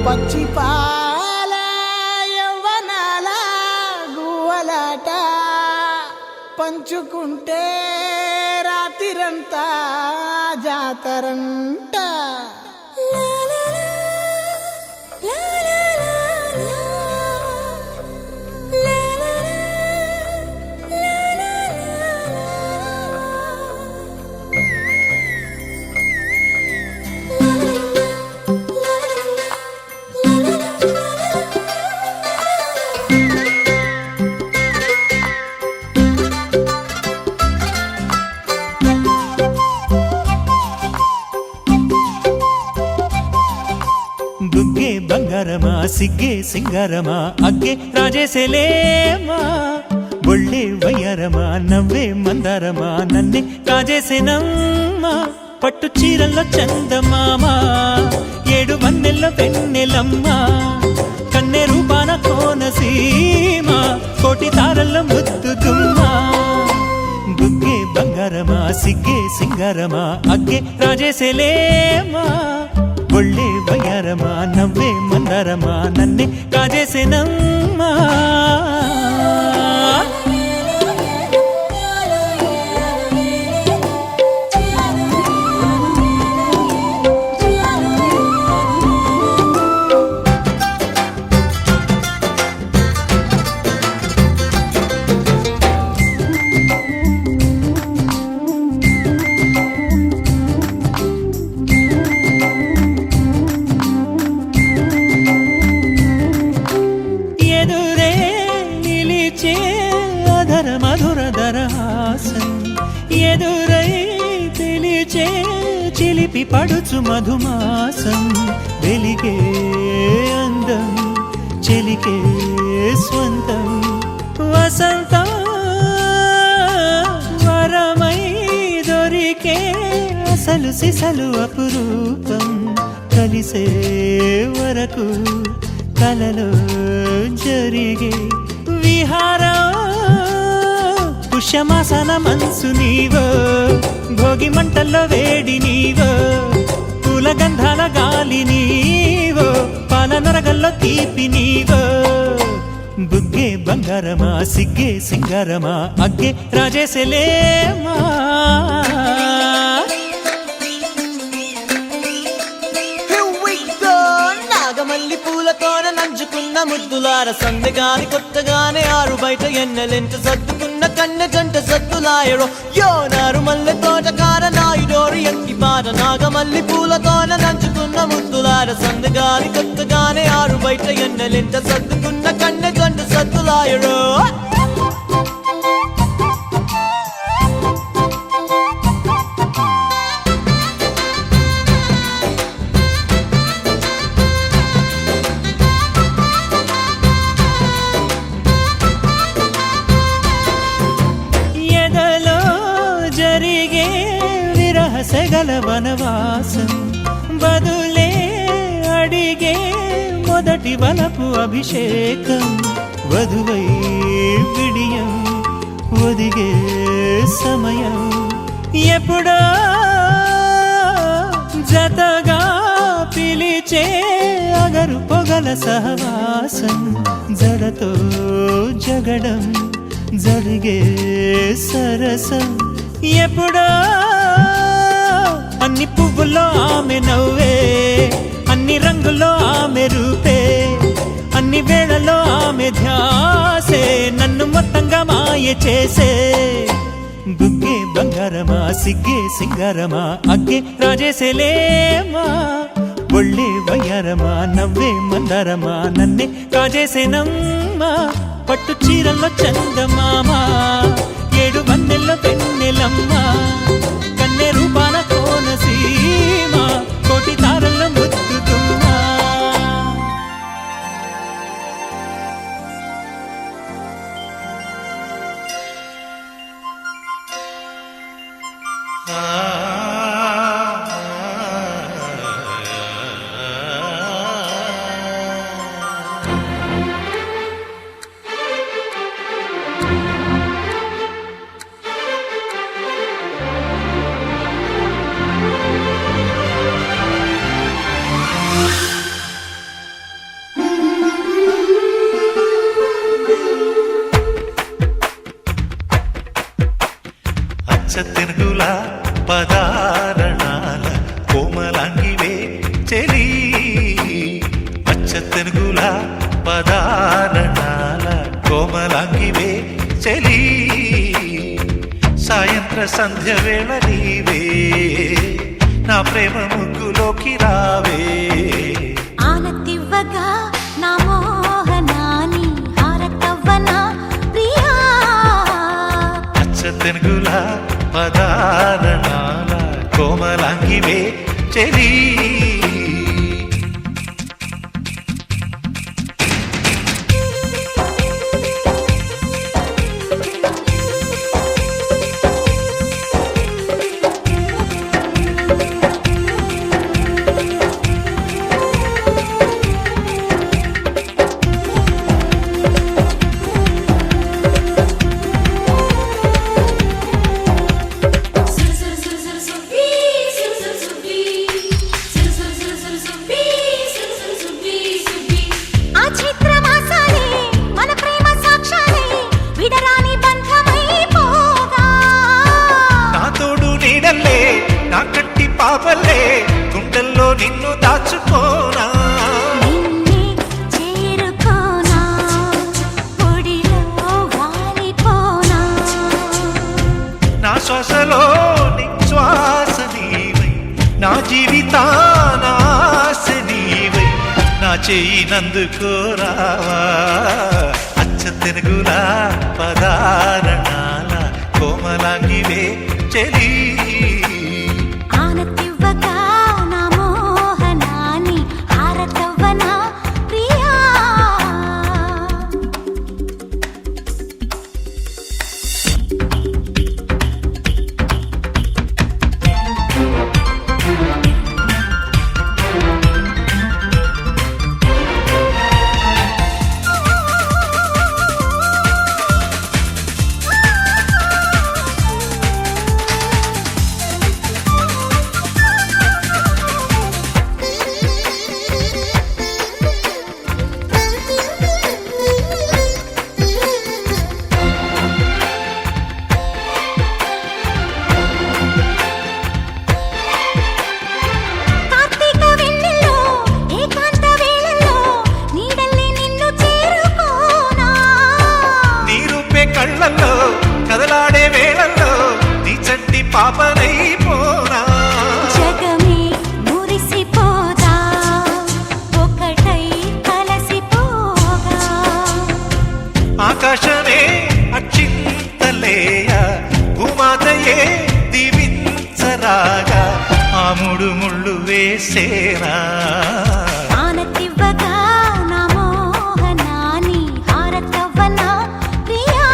పచ్చి పాల యవ్వనాల గువ్వలాట పంచుకుంటే రాత్రిరంతా జాతరంట. బుగ్గే బంగారమా సిగ్గే సింగారమా అగ్గే రాజేసేలేమా ఒళ్ళే వయ్యారమా నవ్వే మందారమా నన్నే కాజేసేనమ్మా పట్టు చీరల్లో చందమామా ఏడు వన్నెల్లో వెన్నెలమ్మా కన్నె రూపాన కోనసీమ కోటి తారల్లో ముద్దుగుమ్మా బుగ్గే బంగారమా సిగ్గే సింగారమా అగ్గే రాజేసేలేమా ఒళ్ళే వయ్యారమా నవ్వే మందారమా నన్నే కాజేసేనమ్మా. మధుర దరహాసం ఎదురై పిలిచే చిలిపి పడుచు మధుమాసం వెలిగే అందం చెలికే స్వంతం వసంతం వరమై దొరికే అసలు సిసలు అపురూపం కలిసే వరకు కలలో జరిగే విహారం పుష్యమాసన మనసు నీవో భోగి మంటల్లో వేడి నీవో పూల గంధాల గాలి నీవో పాల నరగల్లో తీపి నీవో బుగ్గే బంగారమా సిగ్గే సింగారమా అగ్గే రాజేసేలేమా. నాగమల్లి పూలతోన నంచుకున్న ముద్దులార సందెగాని కొత్తగానే ఆరు బయట ఎన్నెలెంట సర్దుకున్న కన్నె జంట సద్దులాయరో యో నారు మల్లె తోటకార నాయుడోరు ఎక్కి పాట నాగమల్లి పూలతోన నంచుకున్న ముద్దులార సందెగాని కొత్తగానే ఆరు బయట ఎన్నెలెంట సర్దుకున్న కన్నె జంట సద్దులాయరో. సెగల వనవాసం బదులే అడిగే మొదటి వలపు అభిషేకం వధువై విడియం ఒదిగే సమయం ఎప్పుడో జతగా పిలిచే అగరు పొగల సహవాసం జడతో జగడం జరిగే సరసం ఎప్పుడో అన్ని పువ్వుల్లో ఆమె నవ్వే అన్ని రంగుల్లో ఆమె రూపే అన్ని వేళలో ఆమె ధ్యాసే నన్ను మొత్తంగా మాయ చేసే బుగ్గే బంగారమా సిగ్గే సింగారమా అగ్గే రాజేసేలేమా ఒళ్ళే వయ్యారమా నవ్వే మందారమా నన్నే కాజేసేనమ్మా పట్టు చీరల్లో చందమామా ఏడు వన్నెల్లో వెన్నెలమ్మా కన్నె రూపాన కోనసీమ కోటి తారల్లో ముద్దుగుమ్మా. తెనుగుల పదారణాల కోమలాంగివే చెలి సాయంత్ర సంధ్య వేళ నీవే నా ప్రేమ ముగ్గులోకి రావే ఆనతివ్వగా నా మోహనాని హారతవ్వనా ప్రియా అచ్చ తెనుగుల పదారణాల కోమలాంగివే చెలి ఆ చైత్రమాసాలే మన ప్రేమ సాక్ష్యాలే విడరాని బంధమైపోగా నా తోడు నీడల్లే నా కట్టి పాపల్లే గుండెల్లో నిన్ను దాచుకోనా నిన్నే చేరుకోనా పొడిలో వాలిపోనా నా శ్వాసలో నిశ్వాస నీవై నా జీవితాన ఆశ నీవై నా చెయ్యి నందుకోరావా అచ్చ తెనుగుల పదారణాల కోమలాంగివే చెలి ఆనతివ్వగా నా మోహనాని హారతవ్వనా ప్రియా కార్తీక వెన్నెల్లో ఏకాంత వేళల్లో నీడల్లే నిన్ను చేరుకోనా నీ రూపే కళ్ళల్లో కదలాడే వేళల్లో నీ చంటి పాపనైపోనా జగమే మురిసిపోదా ఒకటై కలసిపోగా ఆకాశమే అక్షింతలేయ భూమాతయే దీవించరాగా ఆ మూడు ముళ్ళు వేసేనా ఆనతివ్వగా నా మోహనాని హారతవ్వనా ప్రియా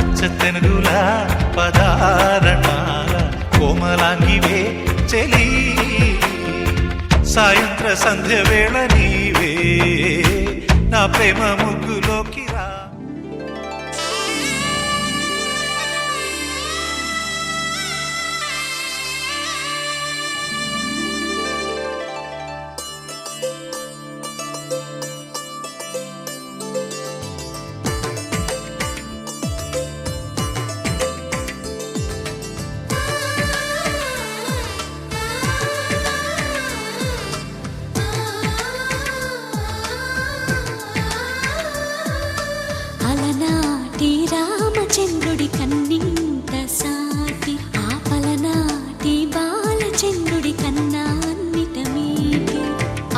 అచ్చ తెనుగుల పదారణాల కోమలాంగివే చెలి సాయంత్ర సంధ్య వేళ నీవే నా ప్రేమ ముగ్గులోకి రా అలనాటి రామచంద్రుడి కన్నింత సాటి ఆపలనాటి బాలచంద్రుడి కన్నా అన్నిట మీటి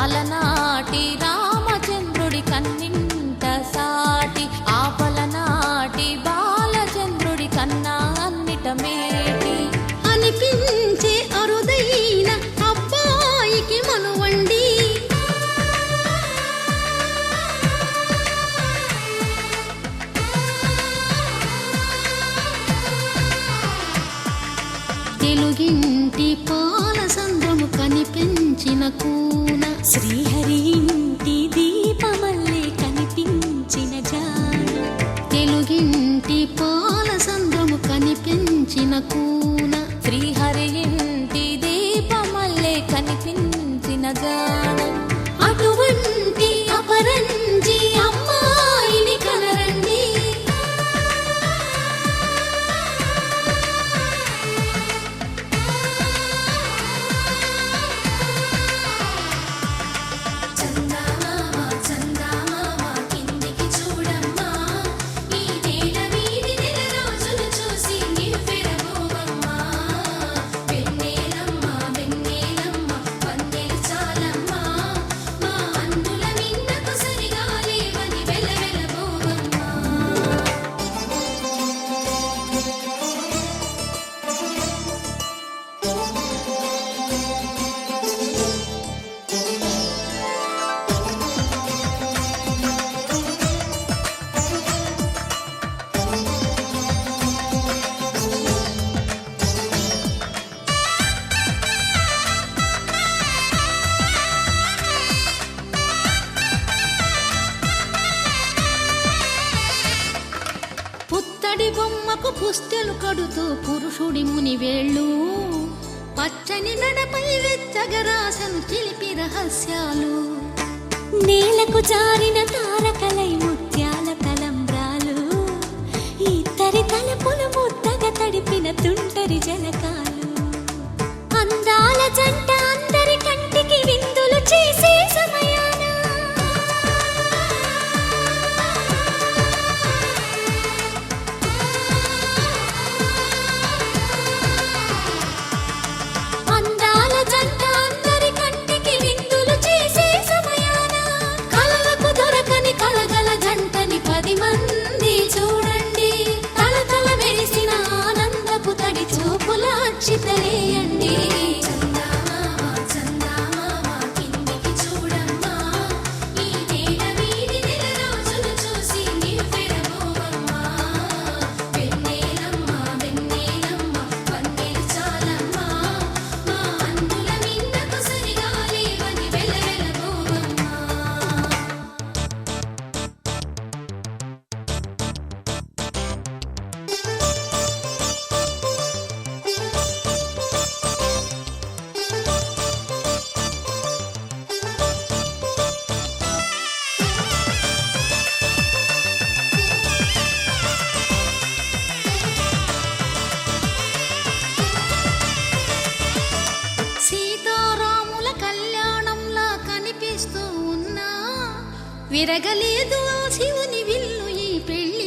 అలనాటి రామచంద్రుడి కన్నింత సాటి ఆపలనాటి బాలచంద్రుడి కన్నా అన్నిట మేటి అనిపించే అరుదైన అబ్బాయికి మనువండి తెలుగింటి పాల సంద్రము కనిపించిన కూన శ్రీహరి ఇంటి దీపమల్లే కనిపించిన జాన తెలుగింటి పాల సంద్రము కనిపించిన కూన శ్రీహరి ఇంటి దీపమల్లే కనిపించిన గానం అటువంటి అపరంజి అమ్మాయిని కనరండి చంద్ర పుత్తడి బొమ్మకు పుస్తెలు కడుతూ పురుషుడి ముని వేళ్ళు పచ్చని మెడపై వెచ్చగరాసను చిలిపి రహస్యాలు నేలకు జారిన తారకలై ముత్యాల తలంబ్రాలు ఇద్దరి తలపులు ముద్దగా తడిపిన తుంటరి జలకాలు అందాల జంట అందరి కంటికి విందులు చేసే సమయాన అందాల జంట అందరి కంటికి విందులు చేసే సమయాన కలలకు దొరకని కలగల జంటని 10 మంది చూడండి తలతల మెరిసిన ఆనందపు తడి చూపుల అక్షితలేయండి సీతారాముల కళ్యాణంలా కనిపిస్తూ ఉన్నా విరగలేదు ఆ శివుని విల్లు ఈ పెళ్లి